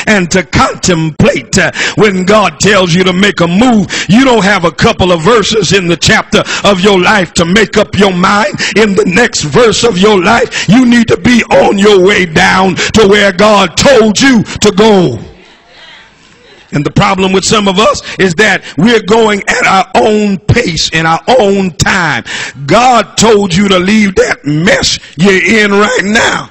and to contemplate. When God tells you to make a move, you don't have a couple of verses in the chapter of your life to make up your mind. In the next verse of your life, you need to be on your way down to where God told you to go. And the problem with some of us is that we're going at our own pace in our own time. God told you to leave that mess you're in right now.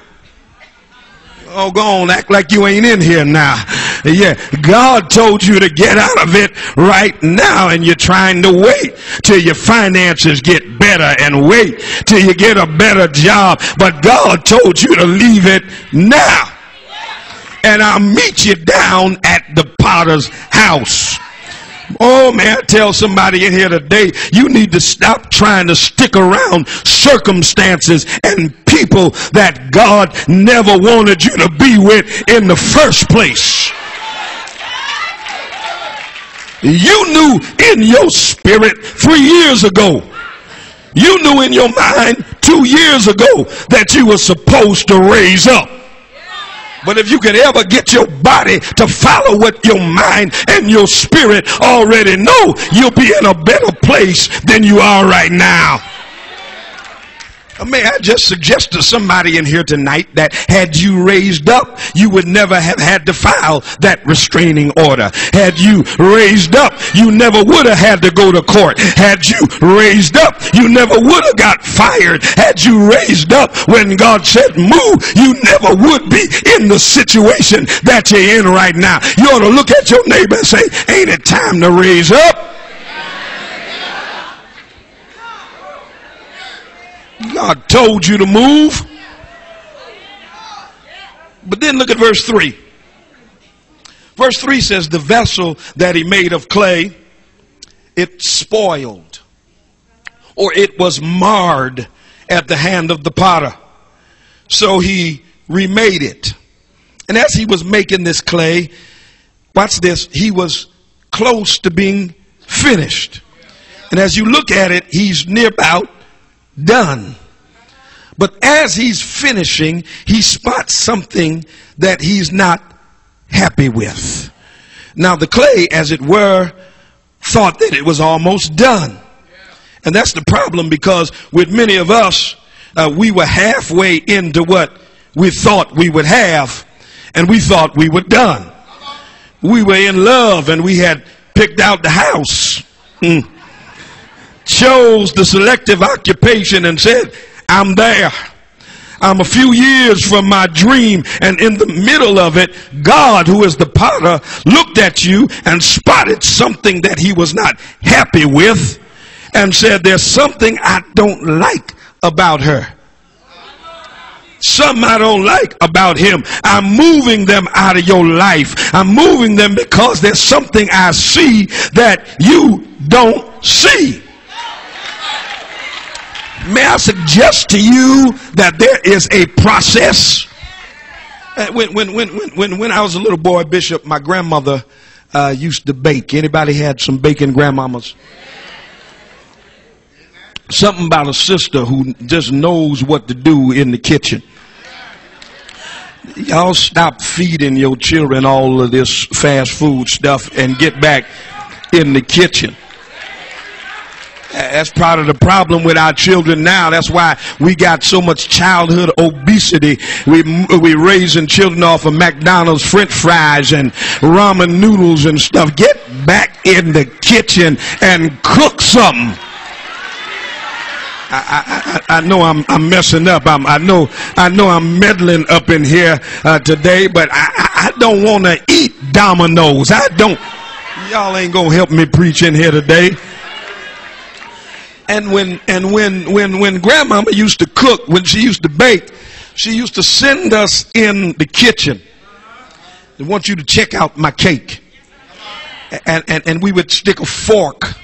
Oh, go on, act like you ain't in here now. Yeah, God told you to get out of it right now, and you're trying to wait till your finances get better and wait till you get a better job. But God told you to leave it now. And I'll meet you down at the potter's house. Oh man, tell somebody in here today, you need to stop trying to stick around circumstances and people that God never wanted you to be with in the first place. You knew in your spirit 3 years ago, you knew in your mind 2 years ago that you were supposed to raise up. But if you could ever get your body to follow what your mind and your spirit already know, you'll be in a better place than you are right now. May I just suggest to somebody in here tonight that had you raised up, you would never have had to file that restraining order. Had you raised up, you never would have had to go to court. Had you raised up, you never would have got fired. Had you raised up when God said move, you never would be in the situation that you're in right now. You ought to look at your neighbor and say, ain't it time to raise up? God told you to move. But then look at verse 3. Verse 3 says, the vessel that he made of clay, it spoiled, or it was marred at the hand of the potter. So he remade it. And as he was making this clay, watch this, he was close to being finished. And as you look at it, he's near about done. But as he's finishing, he spots something that he's not happy with. Now the clay, as it were, thought that it was almost done. And that's the problem, because with many of us, we were halfway into what we thought we would have, and we thought we were done. We were in love and we had picked out the house. Chose the selective occupation and said, I'm there. I'm a few years from my dream. And in the middle of it, God, who is the potter, looked at you and spotted something that he was not happy with and said, there's something I don't like about her. Some I don't like about him. I'm moving them out of your life. I'm moving them because there's something I see that you don't see. May I suggest to you that there is a process. When I was a little boy, Bishop, my grandmother used to bake. Anybody had some baking grandmamas? Something about a sister who just knows what to do in the kitchen. Y'all stop feeding your children all of this fast food stuff and get back in the kitchen. That's part of the problem with our children now. That's why we got so much childhood obesity. We raising children off of McDonald's French fries and ramen noodles and stuff. Get back in the kitchen and cook something. I know I'm messing up. I know I'm meddling up in here today, but I don't want to eat Domino's. I don't. Y'all ain't gonna help me preach in here today. And when grandmama used to cook, when she used to bake, she used to send us in the kitchen. I want you to check out my cake. And we would stick a fork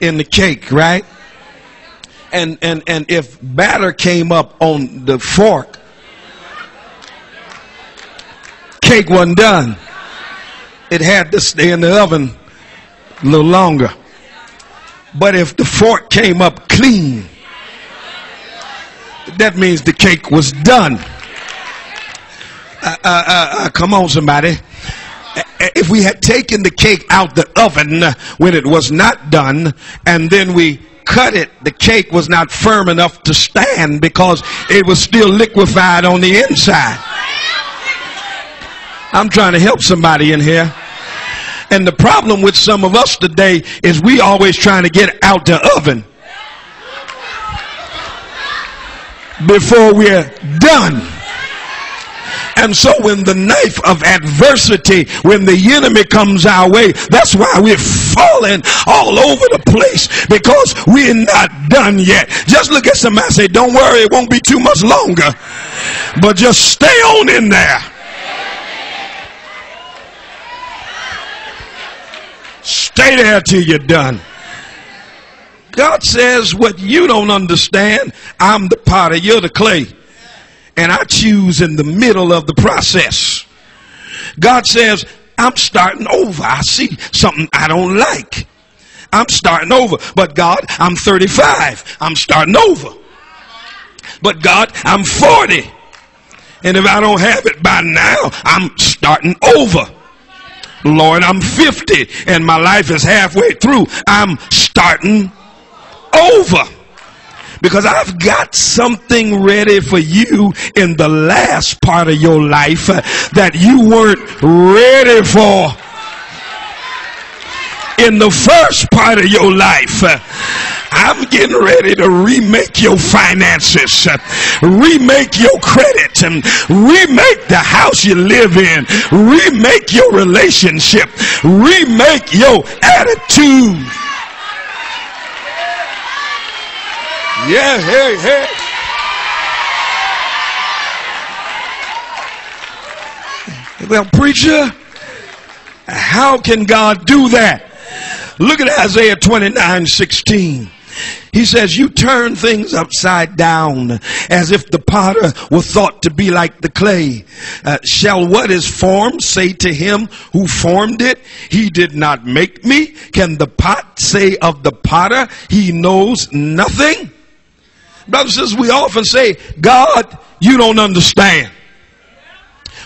in the cake, right? And if batter came up on the fork, cake wasn't done. It had to stay in the oven a little longer. But if the fork came up clean, that means the cake was done. Come on, somebody. If we had taken the cake out the oven when it was not done, and then we cut it, the cake was not firm enough to stand because it was still liquefied on the inside. I'm trying to help somebody in here. And the problem with some of us today is we always trying to get out the oven before we're done. And so when the knife of adversity, when the enemy comes our way, that's why we're falling all over the place, because we're not done yet. Just look at somebody and say, don't worry, it won't be too much longer, but just stay on in there. Stay there till you're done. God says, what you don't understand, I'm the potter, you're the clay, and I choose in the middle of the process. God says, I'm starting over. I see something I don't like. I'm starting over. But God, I'm 35. I'm starting over. But God, I'm 40. And if I don't have it by now, I'm starting over. Lord, I'm 50 and my life is halfway through. I'm starting over. Because I've got something ready for you in the last part of your life that you weren't ready for in the first part of your life. I'm getting ready to remake your finances, remake your credit, and remake the house you live in, remake your relationship, remake your attitude. Yeah, hey, hey. Well, preacher, how can God do that? Look at Isaiah 29:16. He says, you turn things upside down as if the potter were thought to be like the clay. Shall what is formed say to him who formed it, he did not make me? Can the pot say of the potter, he knows nothing? Brothers and sisters, we often say, God, you don't understand.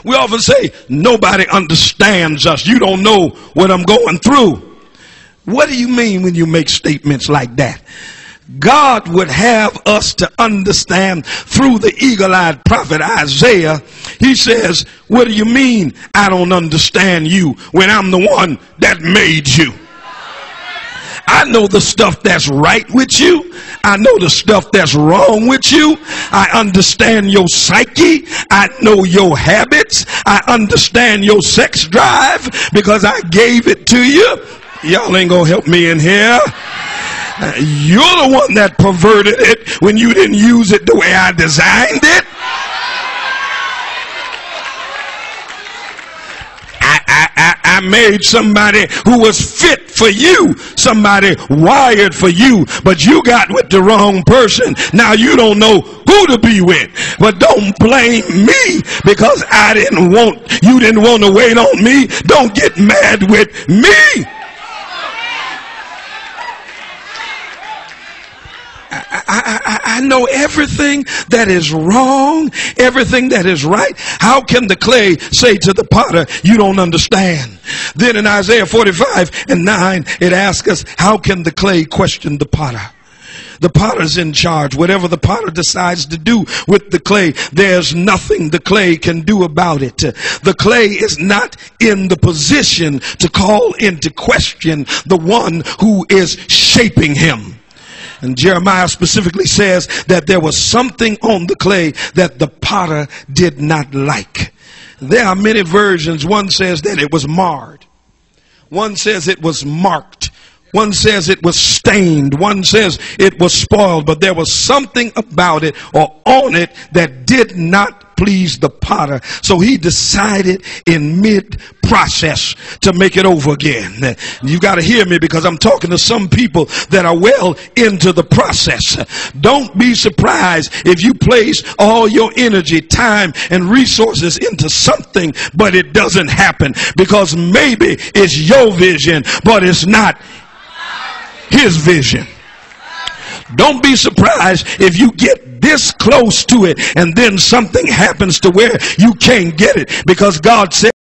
We often say, nobody understands us. You don't know what I'm going through. What do you mean when you make statements like that? God would have us to understand through the eagle-eyed prophet Isaiah. He says, what do you mean I don't understand you when I'm the one that made you? I know the stuff that's right with you. I know the stuff that's wrong with you. I understand your psyche. I know your habits. I understand your sex drive because I gave it to you. Y'all ain't gonna help me in here. You're the one that perverted it when you didn't use it the way I designed it. I made somebody who was fit for you, somebody wired for you, but you got with the wrong person. Now you don't know who to be with. But don't blame me because you didn't want to wait on me. Don't get mad with me. I know everything that is wrong, everything that is right. How can the clay say to the potter, you don't understand? Then in Isaiah 45:9, it asks us, how can the clay question the potter? The potter's in charge. Whatever the potter decides to do with the clay, there's nothing the clay can do about it. The clay is not in the position to call into question the one who is shaping him. And Jeremiah specifically says that there was something on the clay that the potter did not like. There are many versions. One says that it was marred. One says it was marked. One says it was stained. One says it was spoiled. But there was something about it or on it that did not please the potter. So he decided in mid-process to make it over again. You got to hear me because I'm talking to some people that are well into the process. Don't be surprised if you place all your energy, time, and resources into something, but it doesn't happen because maybe it's your vision, but it's not his vision. Don't be surprised if you get this close to it, and then something happens to where you can't get it, because God said